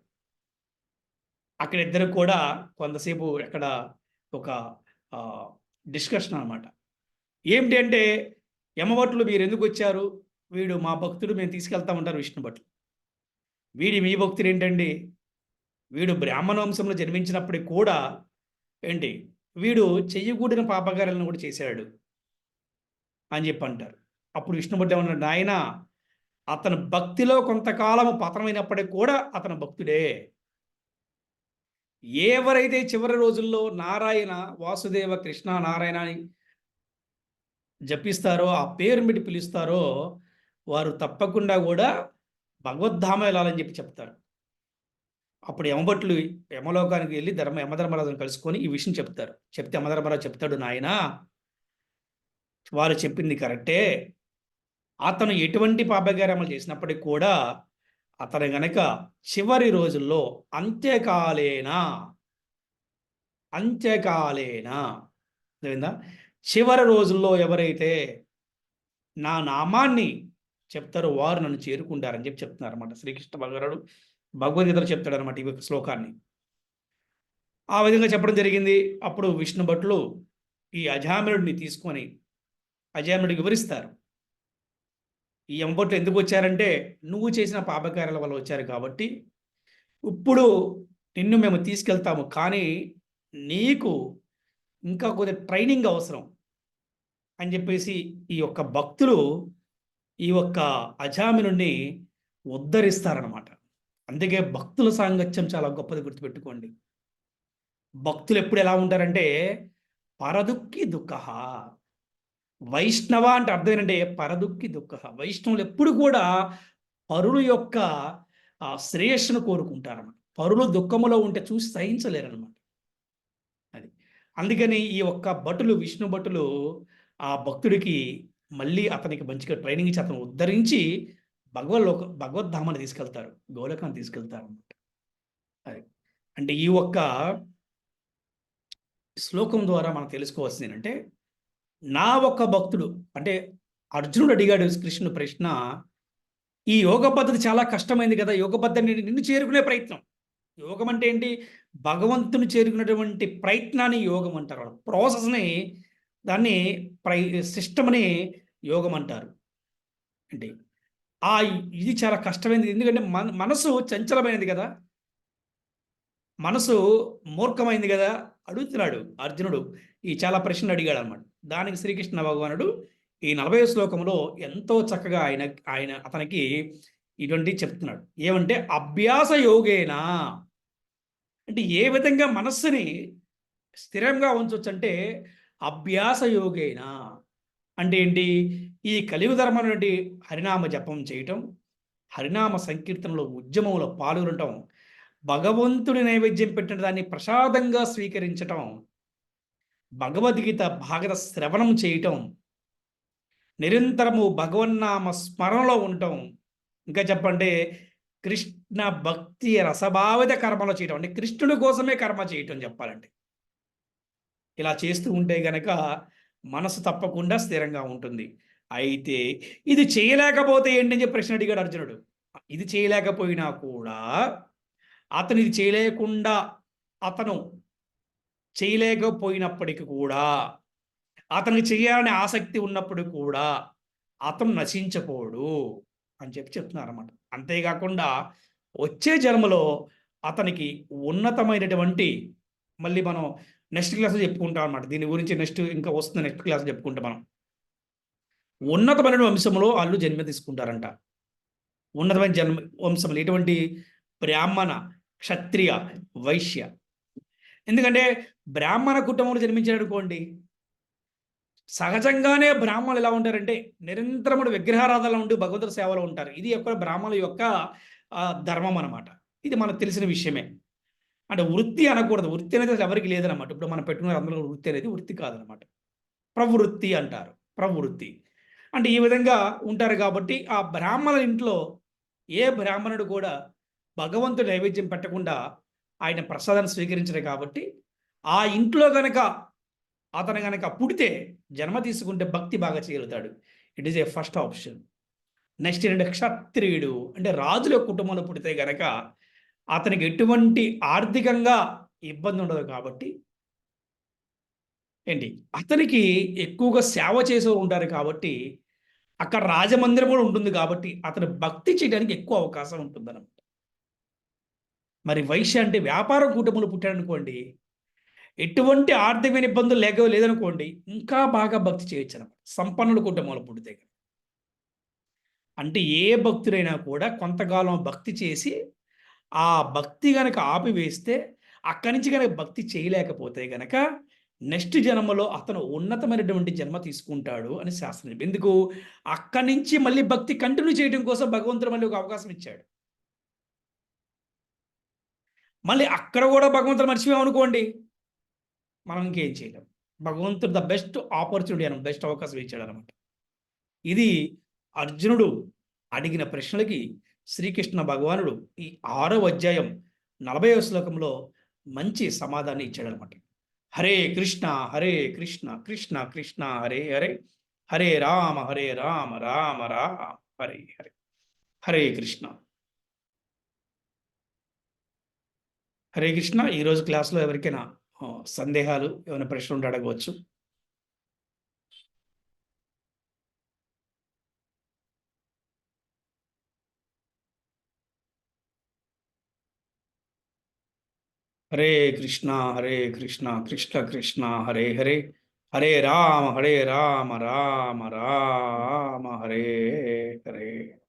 అక్కడ ఇద్దరు కూడా కొంతసేపు అక్కడ ఒక డిస్కషన్ అన్నమాట. ఏమిటి అంటే, యమభట్లు మీరు ఎందుకు వచ్చారు, వీడు మా భక్తుడు, మేము తీసుకెళ్తామంటారు విష్ణు భట్లు. మీ భక్తుడు ఏంటండి, వీడు బ్రాహ్మణ వంశంలో జన్మించినప్పటికి కూడా వీడు చెయ్యకూడిన పాపకారాలను కూడా చేశాడు అని చెప్పి అంటారు. అప్పుడు విష్ణు భట్లు ఏమన్నాడు, నాయన అతను భక్తిలో కొంతకాలము పతనమైనప్పటికీ కూడా అతను భక్తుడే. ఎవరైతే చివరి రోజుల్లో నారాయణ, వాసుదేవ, కృష్ణ, నారాయణ అని జపిస్తారో, ఆ పేరు పెట్టి పిలుస్తారో, వారు తప్పకుండా కూడా భగవద్ధామ వెళ్ళాలని చెప్పి చెప్తారు. అప్పుడు యమభట్లు యమలోకానికి వెళ్ళి యమధర్మరాజును కలుసుకొని ఈ విషయం చెప్తారు. చెప్తే యమధర్మరాజు చెప్తాడు, నాయన వారు చెప్పింది కరెక్టే, అతను ఎటువంటి పాపకార్యములు చేసినప్పటికీ కూడా అతను గనక చివరి రోజుల్లో అంత్యకాలేనా చివరి రోజుల్లో ఎవరైతే నా నామాన్ని చెప్తారో వారు నన్ను చేరుకుంటారని చెప్పి చెప్తున్నారు అనమాట. శ్రీకృష్ణ భగవానుడు భగవద్గీతలో చెప్తాడు అనమాట ఈ శ్లోకాన్ని. ఆ విధంగా చెప్పడం జరిగింది. అప్పుడు విష్ణు భట్లు ఈ అజామిలుడిని తీసుకొని అజామిలుడికి వివరిస్తారు. ఈ యమభట్లు ఎందుకు వచ్చారంటే, నువ్వు చేసిన పాపకార్యాల వల్ల వచ్చారు కాబట్టి ఇప్పుడు నిన్ను మేము తీసుకెళ్తాము, కానీ నీకు ఇంకా కొద్దిగా ట్రైనింగ్ అవసరం అని చెప్పేసి ఈ యొక్క భక్తులు ఈ యొక్క అజామిలుడిని ఉద్ధరిస్తారనమాట. అందుకే భక్తుల సాంగత్యం చాలా గొప్పది, గుర్తుపెట్టుకోండి. భక్తులు ఎప్పుడు ఎలా ఉంటారంటే పరదుఃఖి దుఃఖ. వైష్ణవ అంటే అర్థం ఏంటంటే పరదుఃఖి దుఃఖ. వైష్ణవులు ఎప్పుడు కూడా పరుల యొక్క శ్రేయస్సును కోరుకుంటారన్నమాట. పరులు దుఃఖములో ఉంటే చూసి సహించలేరన్నమాట. అది అందుకని ఈ ఒక్క భటులు, విష్ణు భటులు ఆ భక్తుడికి మళ్ళీ అతనికి మంచిగా ట్రైనింగ్ ఇచ్చి అతను ఉద్ధరించి భగవద్ధామాన్ని తీసుకెళ్తారు, గోలోకాన్ని తీసుకెళ్తారు అన్నమాట. అది అంటే ఈ ఒక్క శ్లోకం ద్వారా మనం తెలుసుకోవాల్సింది ఏంటంటే, నా ఒక్క భక్తుడు అంటే అర్జునుడు అడిగాడు కృష్ణుడు ప్రశ్న, ఈ యోగ పద్ధతి చాలా కష్టమైంది కదా, యోగ పద్ధతిని నిన్ను చేరుకునే ప్రయత్నం. యోగం అంటే ఏంటి? భగవంతుని చేరుకునేటువంటి ప్రయత్నాన్ని యోగం అంటారు. ప్రాసెస్ని, దాన్ని సిస్టమ్ని యోగం అంటారు. అంటే ఇది చాలా కష్టమైనది. ఎందుకంటే మనసు చంచలమైనది కదా, మనసు మూర్ఖమైంది కదా. అడుగుతున్నాడు అర్జునుడు, ఈ చాలా ప్రశ్నలు అడిగాడు అనమాట. దానికి శ్రీకృష్ణ భగవానుడు ఈ 40వ శ్లోకంలో ఎంతో చక్కగా అతనికి ఇటువంటి చెప్తున్నాడు. ఏమంటే అభ్యాస యోగేనా, అంటే ఏ విధంగా మనస్సుని స్థిరంగా ఉంచవచ్చు అంటే అభ్యాస యోగేనా అంటే ఏంటి? ఈ కలియుగ ధర్మం నుండి హరినామ జపం చేయటం, హరినామ సంకీర్తనలో ఉద్యమంలో పాల్గొనటం, భగవంతుడి నైవేద్యం పెట్టిన దాన్ని ప్రసాదంగా స్వీకరించటం, భగవద్గీత భాగవత శ్రవణం చేయటం, నిరంతరము భగవన్నామ స్మరణలో ఉండటం, ఇంకా చెప్పంటే కృష్ణ భక్తి రసభావిత కర్మలో చేయటం, అంటే కృష్ణుడి కోసమే కర్మ చేయటం చెప్పాలంటే. ఇలా చేస్తూ ఉంటే గనక మనసు తప్పకుండా స్థిరంగా ఉంటుంది. అయితే ఇది చేయలేకపోతే ఏంటని చెప్పి ప్రశ్న అడిగాడు అర్జునుడు. ఇది చేయలేకపోయినా కూడా అతను ఇది చేయలేకపోయినప్పటికీ కూడా, అతనికి చేయాలనే ఆసక్తి ఉన్నప్పుడు కూడా అతను నశించపోడు అని చెప్తున్నారు అన్నమాట. అంతేకాకుండా వచ్చే జన్మలో అతనికి ఉన్నతమైనటువంటి, మళ్ళీ మనం నెక్స్ట్ క్లాస్లో చెప్పుకుంటాం అన్నమాట. దీని గురించి ఇంకా వస్తుంది, నెక్స్ట్ క్లాస్ చెప్పుకుంటాం మనం. ఉన్నతమైన వంశంలో వాళ్ళు జన్మ తీసుకుంటారంట. ఉన్నతమైన వంశంలో ఎటువంటి? బ్రాహ్మణ, క్షత్రియ, వైశ్య. ఎందుకంటే బ్రాహ్మణ కుటుంబంలో జన్మించారనుకోండి, సహజంగానే బ్రాహ్మణులు ఎలా ఉంటారంటే నిరంతరముడు విగ్రహారాధనలో ఉండి భగవంతుడి సేవలో ఉంటారు. ఇది యొక్క బ్రాహ్మణుల యొక్క ధర్మం అన్నమాట. ఇది మనకు తెలిసిన విషయమే. అంటే వృత్తి అనకూడదు, వృత్తి అనేది అసలు ఎవరికి లేదనమాట. ఇప్పుడు మనం పెట్టుకున్న అందులో వృత్తి అనేది వృత్తి కాదనమాట, ప్రవృత్తి అంటారు. ప్రవృత్తి అంటే ఈ విధంగా ఉంటారు. కాబట్టి ఆ బ్రాహ్మణుల ఇంట్లో ఏ బ్రాహ్మణుడు కూడా భగవంతుడి నైవేద్యం పెట్టకుండా ఆయన ప్రసాదాన్ని స్వీకరించరు. కాబట్టి ఆ ఇంట్లో అతను గనక పుడితే, జన్మ తీసుకుంటే భక్తి బాగా చేయగలుగుతాడు. It is a first option. Next ఏంటంటే క్షత్రియుడు, అంటే రాజుల కుటుంబంలో పుడితే గనక అతనికి ఎటువంటి ఆర్థికంగా ఇబ్బంది ఉండదు. కాబట్టి ఏంటి, అతనికి ఎక్కువగా సేవ చేసే ఉంటారు. కాబట్టి అక్కడ రాజమందిరం కూడా ఉంటుంది. కాబట్టి అతను భక్తి చేయడానికి ఎక్కువ అవకాశం ఉంటుందన్నమాట. మరి వైశ్య అంటే వ్యాపార కుటుంబంలో పుట్టాడనుకోండి, ఎటువంటి ఆర్థికమైన ఇబ్బందులు లేదనుకోండి, ఇంకా బాగా భక్తి చేయొచ్చు అన్నమాట. సంపన్నుల కుటుంబంలో పుడితే, అంటే ఏ భక్తుడైనా కూడా కొంతకాలం భక్తి చేసి ఆ భక్తి గనక ఆపివేస్తే, అక్కడి నుంచి కనుక భక్తి చేయలేకపోతే గనక నెక్స్ట్ జన్మలో అతను ఉన్నతమైనటువంటి జన్మ తీసుకుంటాడు అని శాస్త్రం. ఎందుకు? అక్కడి నుంచి మళ్ళీ భక్తి కంటిన్యూ చేయడం కోసం భగవంతుడు మళ్ళీ ఒక అవకాశం ఇచ్చాడు. మళ్ళీ అక్కడ కూడా భగవంతుడు మర్చిపోయామనుకోండి, మనం ఇంకేం చేయలేం. భగవంతుడు ద బెస్ట్ ఆపర్చునిటీ అని, బెస్ట్ అవకాశం ఇచ్చాడు అనమాట. ఇది అర్జునుడు అడిగిన ప్రశ్నలకి శ్రీకృష్ణ భగవానుడు ఈ 6వ అధ్యాయం 40వ శ్లోకంలో మంచి సమాధానం ఇచ్చాడనమాట. హరే కృష్ణ కృష్ణ కృష్ణ హరే హరే హరే రామ రామ రామ హరే హరే. హరే కృష్ణ. హరే కృష్ణ. ఈరోజు క్లాస్లో ఎవరికైనా సందేహాలు ఏమైనా ప్రశ్నలు ఉంటే అడగవచ్చు. హరే కృష్ణ కృష్ణ కృష్ణ హరే హరే హరే రామ రామ రామ హరే హరే.